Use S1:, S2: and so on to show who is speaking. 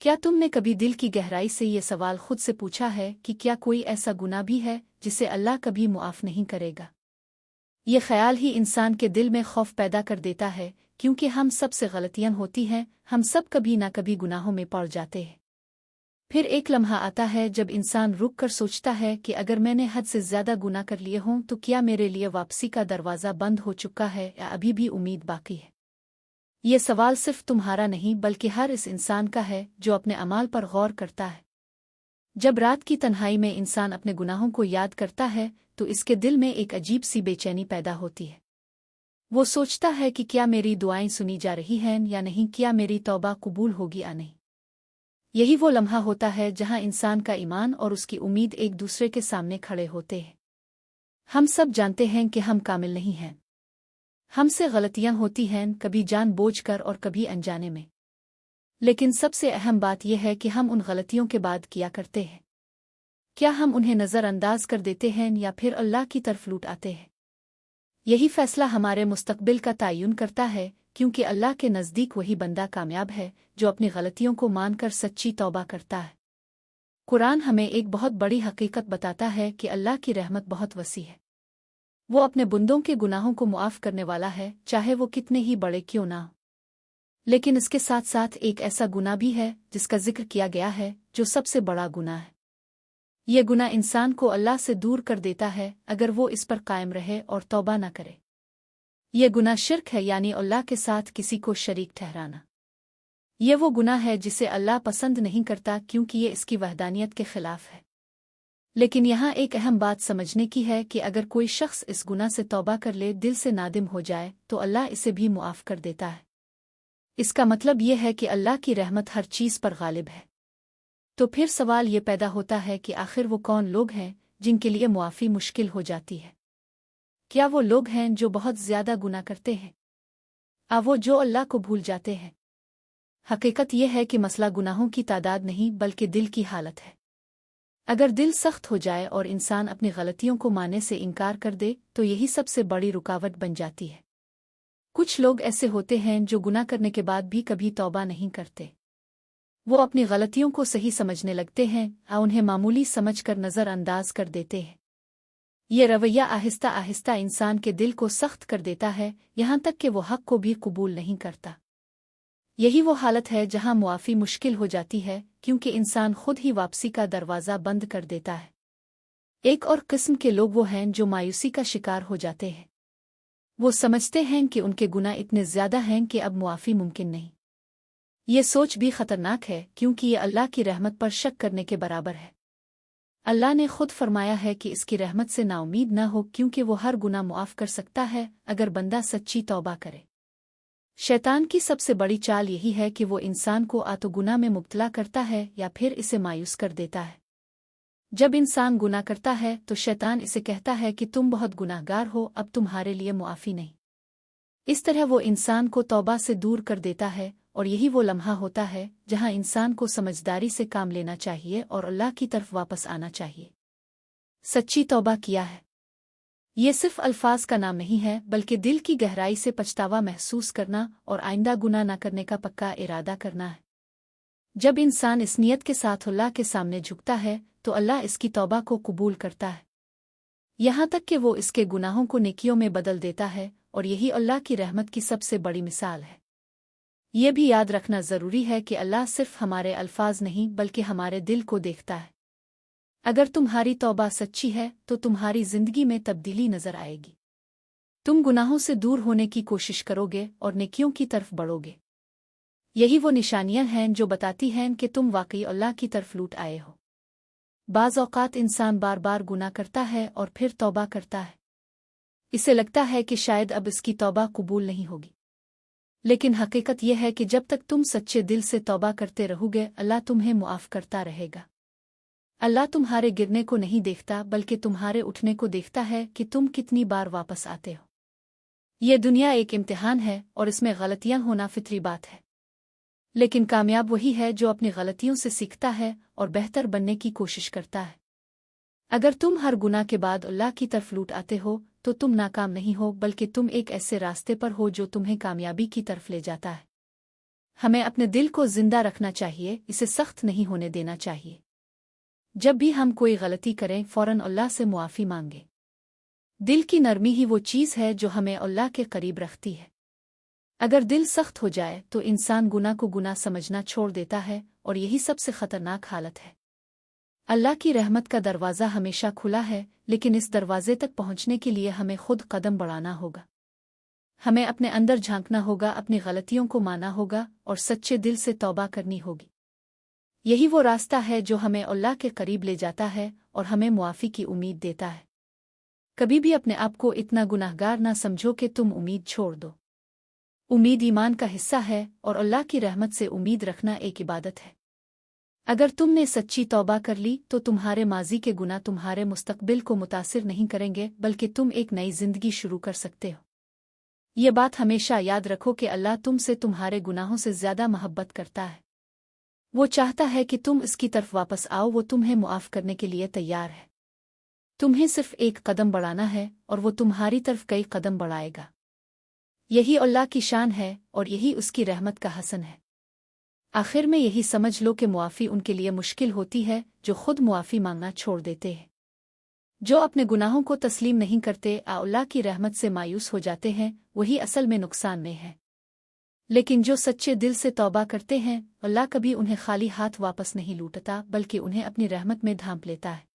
S1: क्या तुमने कभी दिल की गहराई से ये सवाल खुद से पूछा है कि क्या कोई ऐसा गुनाह भी है जिसे अल्लाह कभी मुआफ़ नहीं करेगा? ये ख्याल ही इंसान के दिल में खौफ पैदा कर देता है, क्योंकि हम सब से गलतियां होती हैं, हम सब कभी ना कभी गुनाहों में पड़ जाते हैं। फिर एक लम्हा आता है जब इंसान रुक कर सोचता है कि अगर मैंने हद से ज़्यादा गुनाह कर लिए हों तो क्या मेरे लिए वापसी का दरवाज़ा बंद हो चुका है या अभी भी उम्मीद बाकी है? ये सवाल सिर्फ तुम्हारा नहीं बल्कि हर इस इंसान का है जो अपने अमाल पर गौर करता है। जब रात की तन्हाई में इंसान अपने गुनाहों को याद करता है तो इसके दिल में एक अजीब सी बेचैनी पैदा होती है। वो सोचता है कि क्या मेरी दुआएं सुनी जा रही हैं या नहीं, क्या मेरी तौबा कबूल होगी या नहीं। यही वो लम्हा होता है जहां इंसान का ईमान और उसकी उम्मीद एक दूसरे के सामने खड़े होते हैं। हम सब जानते हैं कि हम कामिल नहीं हैं। हमसे गलतियां होती हैं, कभी जानबूझकर और कभी अनजाने में। लेकिन सबसे अहम बात यह है कि हम उन गलतियों के बाद किया करते हैं। क्या हम उन्हें नज़रअंदाज कर देते हैं या फिर अल्लाह की तरफ लौट आते हैं? यही फैसला हमारे मुस्तकबिल का तयन करता है, क्योंकि अल्लाह के नज़दीक वही बंदा कामयाब है जो अपनी गलतियों को मानकर सच्ची तौबा करता है। कुरान हमें एक बहुत बड़ी हकीकत बताता है कि अल्लाह की रहमत बहुत वसी है। वो अपने बंदों के गुनाहों को मुआफ़ करने वाला है, चाहे वो कितने ही बड़े क्यों ना हो। लेकिन इसके साथ साथ एक ऐसा गुनाह भी है जिसका जिक्र किया गया है, जो सबसे बड़ा गुनाह है। ये गुनाह इंसान को अल्लाह से दूर कर देता है अगर वो इस पर कायम रहे और तौबा न करे। ये गुनाह शिर्क है, यानी अल्लाह के साथ किसी को शरीक ठहराना। ये वो गुनाह है जिसे अल्लाह पसंद नहीं करता, क्योंकि ये इसकी वहदानियत के खिलाफ है। लेकिन यहाँ एक अहम बात समझने की है कि अगर कोई शख्स इस गुनाह से तौबा कर ले, दिल से नादिम हो जाए, तो अल्लाह इसे भी मुआफ़ कर देता है। इसका मतलब ये है कि अल्लाह की रहमत हर चीज़ पर गालिब है। तो फिर सवाल ये पैदा होता है कि आखिर वो कौन लोग हैं जिनके लिए मुआफ़ी मुश्किल हो जाती है? क्या वो लोग हैं जो बहुत ज़्यादा गुनाह करते हैं, वो जो अल्लाह को भूल जाते हैं? हकीकत यह है कि मसला गुनाहों की तादाद नहीं बल्कि दिल की हालत है। अगर दिल सख्त हो जाए और इंसान अपनी गलतियों को मानने से इनकार कर दे तो यही सबसे बड़ी रुकावट बन जाती है। कुछ लोग ऐसे होते हैं जो गुनाह करने के बाद भी कभी तौबा नहीं करते। वो अपनी गलतियों को सही समझने लगते हैं और उन्हें मामूली समझकर नज़रअंदाज कर देते हैं। ये रवैया आहिस्ता आहिस्ता इंसान के दिल को सख्त कर देता है, यहाँ तक कि वो हक़ को भी कबूल नहीं करता। यही वो हालत है जहाँ मुआफ़ी मुश्किल हो जाती है, क्योंकि इंसान खुद ही वापसी का दरवाज़ा बंद कर देता है। एक और किस्म के लोग वो हैं जो मायूसी का शिकार हो जाते हैं। वो समझते हैं कि उनके गुनाह इतने ज़्यादा हैं कि अब मुआफ़ी मुमकिन नहीं। ये सोच भी ख़तरनाक है, क्योंकि ये अल्लाह की रहमत पर शक करने के बराबर है। अल्लाह ने खुद फरमाया है कि इसकी रहमत से नाउमीद न हो, क्योंकि वो हर गुनाह मुआफ़ कर सकता है अगर बंदा सच्ची तौबा करे। शैतान की सबसे बड़ी चाल यही है कि वो इंसान को या तो गुनाह में मुब्तला करता है या फिर इसे मायूस कर देता है। जब इंसान गुनाह करता है तो शैतान इसे कहता है कि तुम बहुत गुनाहगार हो, अब तुम्हारे लिए मुआफ़ी नहीं। इस तरह वो इंसान को तौबा से दूर कर देता है, और यही वो लम्हा होता है जहां इंसान को समझदारी से काम लेना चाहिए और अल्लाह की तरफ वापस आना चाहिए। सच्ची तौबा किया है, ये सिर्फ अल्फाज का नाम नहीं है, बल्कि दिल की गहराई से पछतावा महसूस करना और आइंदा गुनाह न करने का पक्का इरादा करना है। जब इंसान इस नियत के साथ अल्लाह के सामने झुकता है तो अल्लाह इसकी तौबा को कबूल करता है, यहाँ तक कि वो इसके गुनाहों को नेकियों में बदल देता है, और यही अल्लाह की रहमत की सबसे बड़ी मिसाल है। ये भी याद रखना ज़रूरी है कि अल्लाह सिर्फ हमारे अल्फाज नहीं बल्कि हमारे दिल को देखता है। अगर तुम्हारी तौबा सच्ची है तो तुम्हारी ज़िंदगी में तब्दीली नज़र आएगी। तुम गुनाहों से दूर होने की कोशिश करोगे और नेकियों की तरफ बढ़ोगे। यही वो निशानियां हैं जो बताती हैं कि तुम वाकई अल्लाह की तरफ लौट आए हो। बाज़ औक़ात इंसान बार बार गुनाह करता है और फिर तौबा करता है। इसे लगता है कि शायद अब इसकी तौबा कबूल नहीं होगी, लेकिन हकीकत यह है कि जब तक तुम सच्चे दिल से तौबा करते रहोगे, अल्लाह तुम्हें मुआफ़ करता रहेगा। अल्लाह तुम्हारे गिरने को नहीं देखता बल्कि तुम्हारे उठने को देखता है कि तुम कितनी बार वापस आते हो। ये दुनिया एक इम्तिहान है और इसमें गलतियां होना फितरी बात है, लेकिन कामयाब वही है जो अपनी गलतियों से सीखता है और बेहतर बनने की कोशिश करता है। अगर तुम हर गुनाह के बाद अल्लाह की तरफ लौट आते हो तो तुम नाकाम नहीं हो, बल्कि तुम एक ऐसे रास्ते पर हो जो तुम्हें कामयाबी की तरफ ले जाता है। हमें अपने दिल को जिंदा रखना चाहिए, इसे सख्त नहीं होने देना चाहिए। जब भी हम कोई गलती करें फौरन अल्लाह से मुआफ़ी मांगे। दिल की नरमी ही वो चीज़ है जो हमें अल्लाह के करीब रखती है। अगर दिल सख्त हो जाए तो इंसान गुनाह को गुनाह समझना छोड़ देता है, और यही सबसे खतरनाक हालत है। अल्लाह की रहमत का दरवाज़ा हमेशा खुला है, लेकिन इस दरवाजे तक पहुंचने के लिए हमें खुद कदम बढ़ाना होगा। हमें अपने अंदर झांकना होगा, अपनी गलतियों को माना होगा और सच्चे दिल से तौबा करनी होगी। यही वो रास्ता है जो हमें अल्लाह के करीब ले जाता है और हमें मुआफ़ी की उम्मीद देता है। कभी भी अपने आप को इतना गुनाहगार ना समझो कि तुम उम्मीद छोड़ दो। उम्मीद ईमान का हिस्सा है और अल्लाह की रहमत से उम्मीद रखना एक इबादत है। अगर तुमने सच्ची तौबा कर ली तो तुम्हारे माजी के गुनाह तुम्हारे मुस्तकबिल को मुतासिर नहीं करेंगे, बल्कि तुम एक नई जिंदगी शुरू कर सकते हो। ये बात हमेशा याद रखो कि अल्लाह तुमसे तुम्हारे गुनाहों से ज्यादा मोहब्बत करता है। वो चाहता है कि तुम इसकी तरफ वापस आओ, वो तुम्हें मुआफ़ करने के लिए तैयार है। तुम्हें सिर्फ एक कदम बढ़ाना है और वो तुम्हारी तरफ कई कदम बढ़ाएगा। यही अल्लाह की शान है और यही उसकी रहमत का हसन है। आखिर में यही समझ लो कि मुआफ़ी उनके लिए मुश्किल होती है जो खुद मुआफ़ी मांगना छोड़ देते हैं। जो अपने गुनाहों को तस्लीम नहीं करते, अल्लाह की रहमत से मायूस हो जाते हैं, वही असल में नुकसान में है। लेकिन जो सच्चे दिल से तौबा करते हैं, अल्लाह कभी उन्हें खाली हाथ वापस नहीं लूटता, बल्कि उन्हें अपनी रहमत में ढांप लेता है।